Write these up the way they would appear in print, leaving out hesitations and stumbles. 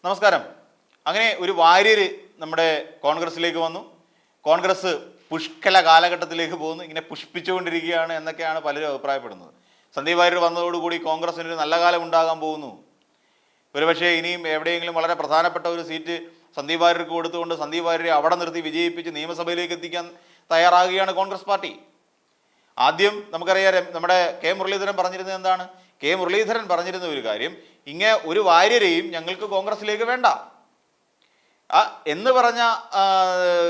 നമസ്കാരം. അങ്ങനെ ഒരു വാര്യര് നമ്മുടെ കോൺഗ്രസിലേക്ക് വന്നു. കോൺഗ്രസ് പുഷ്കല കാലഘട്ടത്തിലേക്ക് പോകുന്നു. ഇങ്ങനെ പുഷ്പിച്ചുകൊണ്ടിരിക്കുകയാണ് എന്നൊക്കെയാണ് പലരും അഭിപ്രായപ്പെടുന്നത്. സന്ദീപ് വാര്യർ വന്നതോടുകൂടി കോൺഗ്രസിന് ഒരു നല്ല കാലം ഉണ്ടാകാൻ പോകുന്നു. ഒരുപക്ഷെ ഇനിയും എവിടെയെങ്കിലും വളരെ പ്രധാനപ്പെട്ട ഒരു സീറ്റ് സന്ദീപ് വാര്യർക്ക് കൊടുത്തുകൊണ്ട് സന്ദീപ് വാര്യരെ അവിടെ നിർത്തി വിജയിപ്പിച്ച് നിയമസഭയിലേക്ക് എത്തിക്കാൻ തയ്യാറാകുകയാണ് കോൺഗ്രസ് പാർട്ടി. ആദ്യം നമുക്കറിയാം, നമ്മുടെ കെ മുരളീധരൻ പറഞ്ഞിരുന്നത് എന്താണ്? കെ മുരളീധരൻ പറഞ്ഞിരുന്ന ഒരു കാര്യം, ഇങ്ങനെ ഒരു വാര്യരെയും ഞങ്ങൾക്ക് കോൺഗ്രസിലേക്ക് വേണ്ട എന്ന് പറഞ്ഞ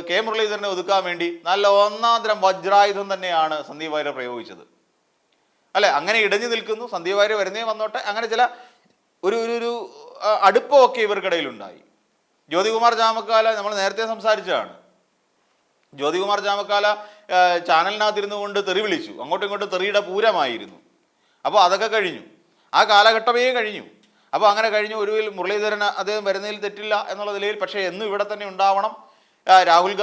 കെ മുരളീധരനെ ഒതുക്കാൻ വേണ്ടി നല്ല ഒന്നാന്തരം വജ്രായുധം തന്നെയാണ് സന്ദീപ് വാര്യർ പ്രയോഗിച്ചത്. അല്ലെ, അങ്ങനെ ഇടഞ്ഞു നിൽക്കുന്നു. സന്ദീപ് വാര്യർ വരുന്നേ വന്നോട്ടെ, അങ്ങനെ ചില ഒരു അടുപ്പമൊക്കെ ഇവർക്കിടയിലുണ്ടായി. ജ്യോതികുമാർ ചാമക്കാല നമ്മൾ നേരത്തെ സംസാരിച്ചതാണ്. ജ്യോതികുമാർ ചാമക്കാല ചാനലിനകത്തിരുന്നു കൊണ്ട് തെറി വിളിച്ചു. അങ്ങോട്ടും ഇങ്ങോട്ടും തെറിയുടെ പൂരമായിരുന്നു. അപ്പോൾ അതൊക്കെ കഴിഞ്ഞു, ആ കാലഘട്ടമേ കഴിഞ്ഞു. അപ്പോൾ അങ്ങനെ കഴിഞ്ഞു. ഒടുവിൽ മുരളീധരന് അദ്ദേഹം വരുന്നതിൽ തെറ്റില്ല എന്നുള്ള നിലയിൽ, പക്ഷേ എന്നും ഇവിടെ തന്നെ ഉണ്ടാവണം. രാഹുൽ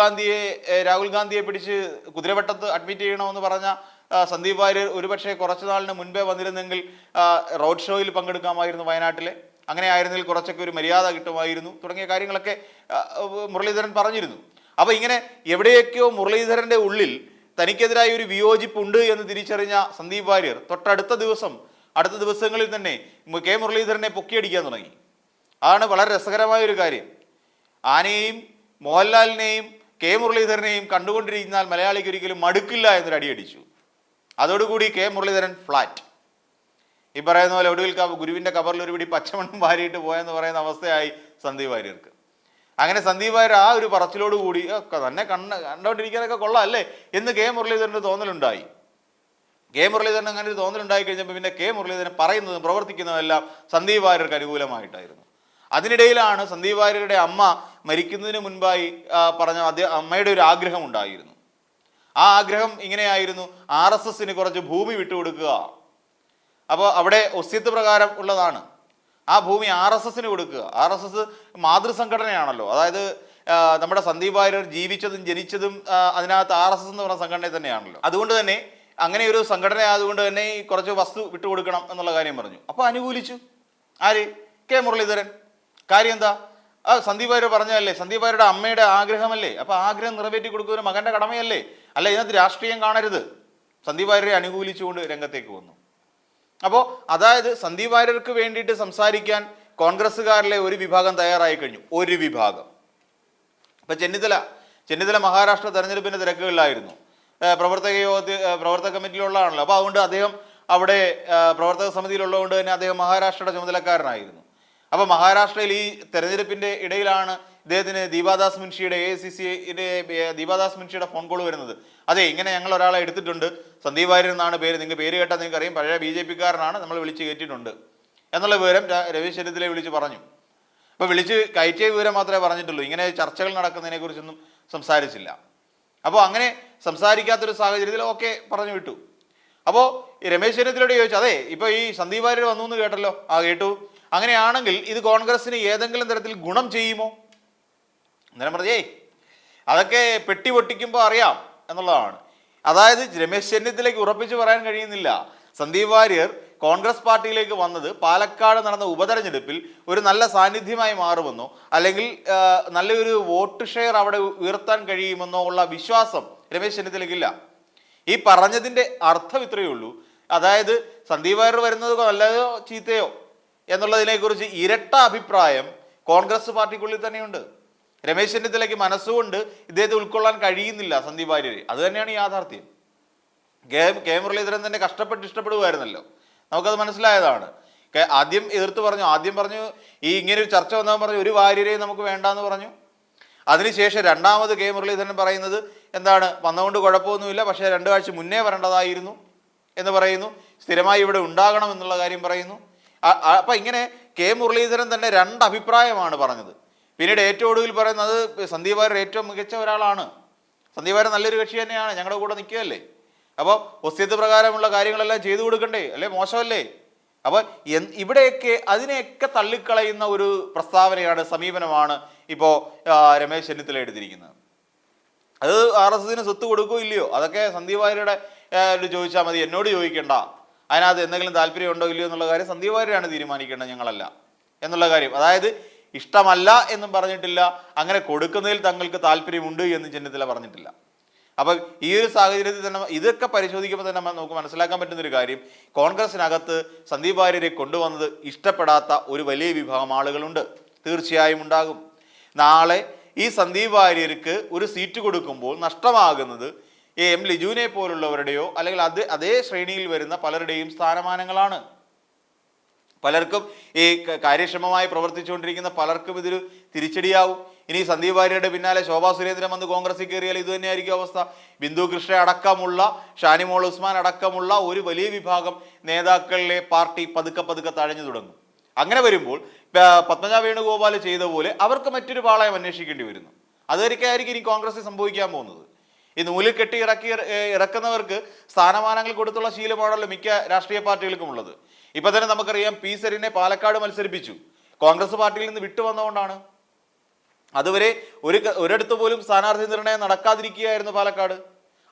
ഗാന്ധിയെ പിടിച്ച് കുതിരവട്ടത്ത് അഡ്മിറ്റ് ചെയ്യണമെന്ന് പറഞ്ഞ സന്ദീപ് വാര്യർ ഒരുപക്ഷെ കുറച്ചു നാളിന് മുൻപേ വന്നിരുന്നെങ്കിൽ റോഡ് ഷോയിൽ പങ്കെടുക്കാമായിരുന്നു വയനാട്ടിലെ. അങ്ങനെ ആയിരുന്നെങ്കിൽ കുറച്ചൊക്കെ ഒരു മര്യാദ കിട്ടുമായിരുന്നു തുടങ്ങിയ കാര്യങ്ങളൊക്കെ മുരളീധരൻ പറഞ്ഞിരുന്നു. അപ്പോൾ ഇങ്ങനെ എവിടെയൊക്കെയോ മുരളീധരൻ്റെ ഉള്ളിൽ തനിക്കെതിരായ ഒരു വിയോജിപ്പുണ്ട് എന്ന് തിരിച്ചറിഞ്ഞ സന്ദീപ് വാര്യർ അടുത്ത ദിവസങ്ങളിൽ തന്നെ കെ മുരളീധരനെ പൊക്കിയടിക്കാൻ തുടങ്ങി. അതാണ് വളരെ രസകരമായ ഒരു കാര്യം. ആനയെയും മോഹൻലാലിനെയും കെ മുരളീധരനെയും കണ്ടുകൊണ്ടിരിക്കുന്നാൽ മലയാളിക്ക് ഒരിക്കലും മടുക്കില്ല എന്നൊരു അടിയടിച്ചു. അതോടുകൂടി കെ മുരളീധരൻ ഫ്ലാറ്റ്. ഈ പറയുന്ന പോലെ ഒടുവിൽ ഗുരുവിൻ്റെ കബറിൽ ഒരു പിടി പച്ചമണ്ണും വാരിയിട്ട് പോയെന്ന് പറയുന്ന അവസ്ഥയായി സന്ദീപ് വാര്യർക്ക്. അങ്ങനെ സന്ദീപ് വാര്യർ ആ ഒരു പറച്ചിലോടുകൂടി തന്നെ കണ്ടോണ്ടിരിക്കാനൊക്കെ കൊള്ളാം അല്ലേ എന്ന് കെ മുരളീധരൻ്റെ തോന്നലുണ്ടായി. കെ മുരളീധരൻ അങ്ങനെ ഒരു തോന്നലുണ്ടായി കഴിഞ്ഞപ്പോൾ പിന്നെ കെ മുരളീധരൻ പറയുന്നതും പ്രവർത്തിക്കുന്നതെല്ലാം സന്ദീപ് വാര്യർക്ക് അനുകൂലമായിട്ടായിരുന്നു. അതിനിടയിലാണ് സന്ദീപ് വാര്യരുടെ അമ്മ മരിക്കുന്നതിന് മുൻപായി പറഞ്ഞ അമ്മയുടെ ഒരു ആഗ്രഹം ഉണ്ടായിരുന്നു. ആ ആഗ്രഹം ഇങ്ങനെയായിരുന്നു, RSSന് കുറച്ച് ഭൂമി വിട്ടുകൊടുക്കുക. അപ്പോൾ അവിടെ ഒസ്യത്ത് പ്രകാരം ഉള്ളതാണ്. ആ ഭൂമി RSSന് കൊടുക്കുക. RSS മാതൃസംഘടനയാണല്ലോ. അതായത് നമ്മുടെ സന്ദീപ് വാര്യർ ജീവിച്ചതും ജനിച്ചതും അതിനകത്ത് RSS എന്ന് പറഞ്ഞ സംഘടന തന്നെയാണല്ലോ. അതുകൊണ്ട് തന്നെ അങ്ങനെ ഒരു സംഘടന ആയതുകൊണ്ട് തന്നെ ഈ കുറച്ച് വസ്തു വിട്ടുകൊടുക്കണം എന്നുള്ള കാര്യം പറഞ്ഞു. അപ്പോൾ അനുകൂലിച്ചു ആര്? കെ മുരളീധരൻ. കാര്യം എന്താ? സന്ദീപ് വാര്യർ പറഞ്ഞതല്ലേ, സന്ദീപ് വാര്യരുടെ അമ്മയുടെ ആഗ്രഹമല്ലേ. അപ്പോൾ ആഗ്രഹം നിറവേറ്റി കൊടുക്കുക ഒരു മകൻ്റെ കടമയല്ലേ. അല്ല, ഇതിനകത്ത് രാഷ്ട്രീയം കാണരുത്. സന്ദീപ് വാര്യരെ അനുകൂലിച്ചുകൊണ്ട് രംഗത്തേക്ക് വന്നു. അപ്പോൾ അതായത് സന്ദീപ് വാര്യർക്ക് വേണ്ടിയിട്ട് സംസാരിക്കാൻ കോൺഗ്രസ്സുകാരിലെ ഒരു വിഭാഗം തയ്യാറായി കഴിഞ്ഞു. ഒരു വിഭാഗം. ഇപ്പം ചെന്നിത്തല മഹാരാഷ്ട്ര തെരഞ്ഞെടുപ്പിൻ്റെ തിരക്കുകളിലായിരുന്നു. പ്രവർത്തക കമ്മിറ്റിയിലുള്ളതാണല്ലോ. അപ്പോൾ അതുകൊണ്ട് അദ്ദേഹം അവിടെ പ്രവർത്തക സമിതിയിലുള്ളതുകൊണ്ട് തന്നെ അദ്ദേഹം മഹാരാഷ്ട്രയുടെ ചുമതലക്കാരനായിരുന്നു. അപ്പോൾ മഹാരാഷ്ട്രയിൽ ഈ തെരഞ്ഞെടുപ്പിൻ്റെ ഇടയിലാണ് ഇദ്ദേഹത്തിന് ദീപാദാസ് മുൻഷിയുടെ AICCയുടെ ദീപാദാസ് മുൻഷിയുടെ ഫോൺ കോൾ വരുന്നത്. അതെ, ഇങ്ങനെ ഞങ്ങൾ ഒരാളെ എടുത്തിട്ടുണ്ട്, സന്ദീപ് വാര്യർ എന്നാണ് പേര്, നിങ്ങൾ പേര് കേട്ടാൽ നിങ്ങൾക്ക് അറിയാം, പഴയ BJP-കാരനാണ്, നമ്മൾ വിളിച്ച് കയറ്റിയിട്ടുണ്ട് എന്നുള്ള വിവരം രമേശ് ചെന്നിത്തലയെ വിളിച്ച് പറഞ്ഞു. അപ്പോൾ വിളിച്ച് കയറ്റിയ വിവരം മാത്രമേ പറഞ്ഞിട്ടുള്ളൂ, ഇങ്ങനെ ചർച്ചകൾ നടക്കുന്നതിനെ കുറിച്ചൊന്നും സംസാരിച്ചില്ല. അപ്പോൾ അങ്ങനെ സംസാരിക്കാത്തൊരു സാഹചര്യത്തിൽ ഓക്കെ പറഞ്ഞു വിട്ടു. അപ്പോൾ രമേശ് ചെന്നിത്തലയോട് ചോദിച്ചു, അതെ ഇപ്പോൾ ഈ സന്ദീപ് വാര്യർ വന്നു എന്ന് കേട്ടല്ലോ. കേട്ടു. അങ്ങനെയാണെങ്കിൽ ഇത് കോൺഗ്രസിന് ഏതെങ്കിലും തരത്തിൽ ഗുണം ചെയ്യുമോ? അന്നേരം പറഞ്ഞേ അതൊക്കെ പെട്ടി പൊട്ടിക്കുമ്പോൾ അറിയാം എന്നുള്ളതാണ്. അതായത് രമേശ് ചെന്നിത്തലയ്ക്ക് ഉറപ്പിച്ച് പറയാൻ കഴിയുന്നില്ല സന്ദീപ് വാര്യർ കോൺഗ്രസ് പാർട്ടിയിലേക്ക് വന്നത് പാലക്കാട് നടന്ന ഉപതെരഞ്ഞെടുപ്പിൽ ഒരു നല്ല സാന്നിധ്യമായി മാറുമെന്നോ അല്ലെങ്കിൽ നല്ലൊരു വോട്ട് ഷെയർ അവിടെ ഉയർത്താൻ കഴിയുമെന്നോ ഉള്ള വിശ്വാസം രമേശ് ചെന്നിത്തലയ്ക്കില്ല. ഈ പറഞ്ഞതിൻ്റെ അർത്ഥം ഇത്രയേ ഉള്ളൂ. അതായത് സന്ദീപ് വാര്യർ വരുന്നത് നല്ലതോ ചീത്തയോ എന്നുള്ളതിനെക്കുറിച്ച് ഇരട്ട അഭിപ്രായം കോൺഗ്രസ് പാർട്ടിക്കുള്ളിൽ തന്നെയുണ്ട്. രമേശ് ചെന്നിത്തലയ്ക്ക് മനസ്സുകൊണ്ട് ഇദ്ദേഹത്തെ ഉൾക്കൊള്ളാൻ കഴിയുന്നില്ല സന്ദീപ് വാര്യരെ. അത് തന്നെയാണ് യാഥാർത്ഥ്യം. കെ മുരളീധരൻ തന്നെ കഷ്ടപ്പെട്ട് ഇഷ്ടപ്പെടുമായിരുന്നല്ലോ, നമുക്കത് മനസ്സിലായതാണ്. ആദ്യം എതിർത്ത് പറഞ്ഞു, ഈ ഇങ്ങനെ ഒരു ചർച്ച വന്നവൻ പറഞ്ഞു ഒരു വാര്യരെയും നമുക്ക് വേണ്ടാന്ന് പറഞ്ഞു. അതിനുശേഷം രണ്ടാമത് കെ മുരളീധരൻ പറയുന്നത് എന്താണ്? വന്നുകൊണ്ട് കുഴപ്പമൊന്നുമില്ല, പക്ഷേ 2 ആഴ്ച മുന്നേ വരേണ്ടതായിരുന്നു എന്ന് പറയുന്നു. സ്ഥിരമായി ഇവിടെ ഉണ്ടാകണം എന്നുള്ള കാര്യം പറയുന്നു. അപ്പം ഇങ്ങനെ കെ മുരളീധരൻ തന്നെ 2 അഭിപ്രായമാണ് പറഞ്ഞത്. പിന്നീട് ഏറ്റവും ഒടുവിൽ പറയുന്നത് സന്ദീപ് വാര്യർ ഏറ്റവും മികച്ച ഒരാളാണ്, സന്ദീപ് വാര്യർ നല്ലൊരു കക്ഷി തന്നെയാണ്, ഞങ്ങളുടെ കൂടെ നിൽക്കുകയല്ലേ, അപ്പോൾ ഒസ്യത്ത് പ്രകാരമുള്ള കാര്യങ്ങളെല്ലാം ചെയ്തു കൊടുക്കണ്ടേ, അല്ലേ, മോശമല്ലേ? അപ്പോൾ അതിനെയൊക്കെ തള്ളിക്കളയുന്ന ഒരു പ്രസ്താവനയാണ്, സമീപനമാണ് ഇപ്പോൾ രമേശ് ചെന്നിത്തല എടുത്തിരിക്കുന്നത്. അത് RSSന് സ്വത്ത് കൊടുക്കുകയോ ഇല്ലയോ അതൊക്കെ സന്ദീപ് വാര്യരുടെ ചോദിച്ചാൽ മതി, എന്നോട് ചോദിക്കേണ്ട. അതിനകത്ത് എന്തെങ്കിലും താല്പര്യം ഉണ്ടോ ഇല്ലയോ എന്നുള്ള കാര്യം സന്ദീപ് വാര്യരാണ് തീരുമാനിക്കേണ്ടത്, ഞങ്ങളല്ല എന്നുള്ള കാര്യം. അതായത് ഇഷ്ടമല്ല എന്നും പറഞ്ഞിട്ടില്ല, അങ്ങനെ കൊടുക്കുന്നതിൽ തങ്ങൾക്ക് താല്പര്യമുണ്ട് എന്ന് ചെന്നിത്തല പറഞ്ഞിട്ടില്ല. അപ്പം ഈ ഒരു സാഹചര്യത്തിൽ തന്നെ ഇതൊക്കെ പരിശോധിക്കുമ്പോൾ തന്നെ നമുക്ക് മനസ്സിലാക്കാൻ പറ്റുന്ന ഒരു കാര്യം, കോൺഗ്രസിനകത്ത് സന്ദീപ് വാര്യരെ കൊണ്ടുവന്നത് ഇഷ്ടപ്പെടാത്ത ഒരു വലിയ വിഭാഗം ആളുകളുണ്ട്, തീർച്ചയായും ഉണ്ടാകും. നാളെ ഈ സന്ദീപ് വാര്യർക്ക് ഒരു സീറ്റ് കൊടുക്കുമ്പോൾ നഷ്ടമാകുന്നത് എം ലിജുവിനെ പോലുള്ളവരുടെയോ അല്ലെങ്കിൽ അതേ ശ്രേണിയിൽ വരുന്ന പലരുടെയും സ്ഥാനമാനങ്ങളാണ്. പലർക്കും ഈ കാര്യക്ഷമമായി പ്രവർത്തിച്ചുകൊണ്ടിരിക്കുന്ന പലർക്കും ഇതൊരു തിരിച്ചടിയാവും. ഇനി സന്ദീപ് വാര്യരുടെ പിന്നാലെ ശോഭാ സുരേന്ദ്രൻ വന്ന് കോൺഗ്രസിൽ കയറിയാൽ ഇത് തന്നെയായിരിക്കും അവസ്ഥ. ബിന്ദു കൃഷ്ണ അടക്കമുള്ള, ഷാനിമോൾ ഉസ്മാൻ അടക്കമുള്ള ഒരു വലിയ വിഭാഗം നേതാക്കളിലെ പാർട്ടി പതുക്കെ പതുക്കെ തഴഞ്ഞു തുടങ്ങും. അങ്ങനെ വരുമ്പോൾ പത്മജ വേണുഗോപാൽ ചെയ്ത പോലെ അവർക്ക് മറ്റൊരു പാളയം അന്വേഷിക്കേണ്ടി വരുന്നു. അതൊരിക്കലായിരിക്കും ഇനി കോൺഗ്രസിൽ സംഭവിക്കാൻ പോകുന്നത്. ഈ നൂലിൽ കെട്ടി ഇറക്കുന്നവർക്ക് സ്ഥാനമാനങ്ങൾ കൊടുത്തുള്ള ശീലമാണല്ലോ മിക്ക രാഷ്ട്രീയ പാർട്ടികൾക്കും ഉള്ളത്. ഇപ്പൊ തന്നെ നമുക്കറിയാം, പി സരിനെ പാലക്കാട് മത്സരിപ്പിച്ചു, കോൺഗ്രസ് പാർട്ടിയിൽ നിന്ന് വിട്ടുവന്നുകൊണ്ടാണ്. അതുവരെ ഒരിടത്ത് പോലും സ്ഥാനാർത്ഥി നിർണയം നടക്കാതിരിക്കുകയായിരുന്നു പാലക്കാട്.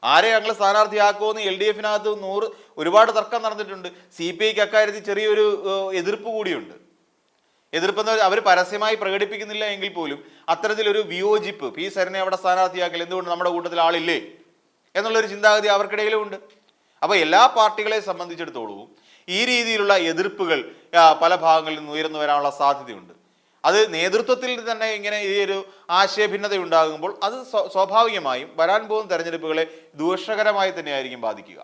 ആരെ ഞങ്ങൾ സ്ഥാനാർത്ഥിയാക്കുമെന്ന് LDF-നകത്ത് ഒരുപാട് തർക്കം നടന്നിട്ടുണ്ട്. CPIക്ക് അക്കാര്യത്തിൽ ചെറിയൊരു എതിർപ്പ് കൂടിയുണ്ട്. എതിർപ്പെന്ന് അവർ പരസ്യമായി പ്രകടിപ്പിക്കുന്നില്ല എങ്കിൽ പോലും അത്തരത്തിലൊരു വിയോജിപ്പ്, പി സരിനെ അവിടെ സ്ഥാനാർത്ഥിയാക്കൽ, എന്തുകൊണ്ട് നമ്മുടെ കൂട്ടത്തിൽ ആളില്ലേ എന്നുള്ളൊരു ചിന്താഗതി അവർക്കിടയിലും ഉണ്ട്. അപ്പോൾ എല്ലാ പാർട്ടികളെ സംബന്ധിച്ചിടത്തോളവും ഈ രീതിയിലുള്ള എതിർപ്പുകൾ പല ഭാഗങ്ങളിൽ നിന്ന് ഉയർന്നു വരാനുള്ള സാധ്യതയുണ്ട്. അത് നേതൃത്വത്തിൽ തന്നെ ഇങ്ങനെ ഈ ഒരു ആശയഭിന്നത ഉണ്ടാകുമ്പോൾ അത് സ്വാഭാവികമായും വരാൻ പോകുന്ന തെരഞ്ഞെടുപ്പുകളെ ദോഷകരമായി തന്നെയായിരിക്കും ബാധിക്കുക.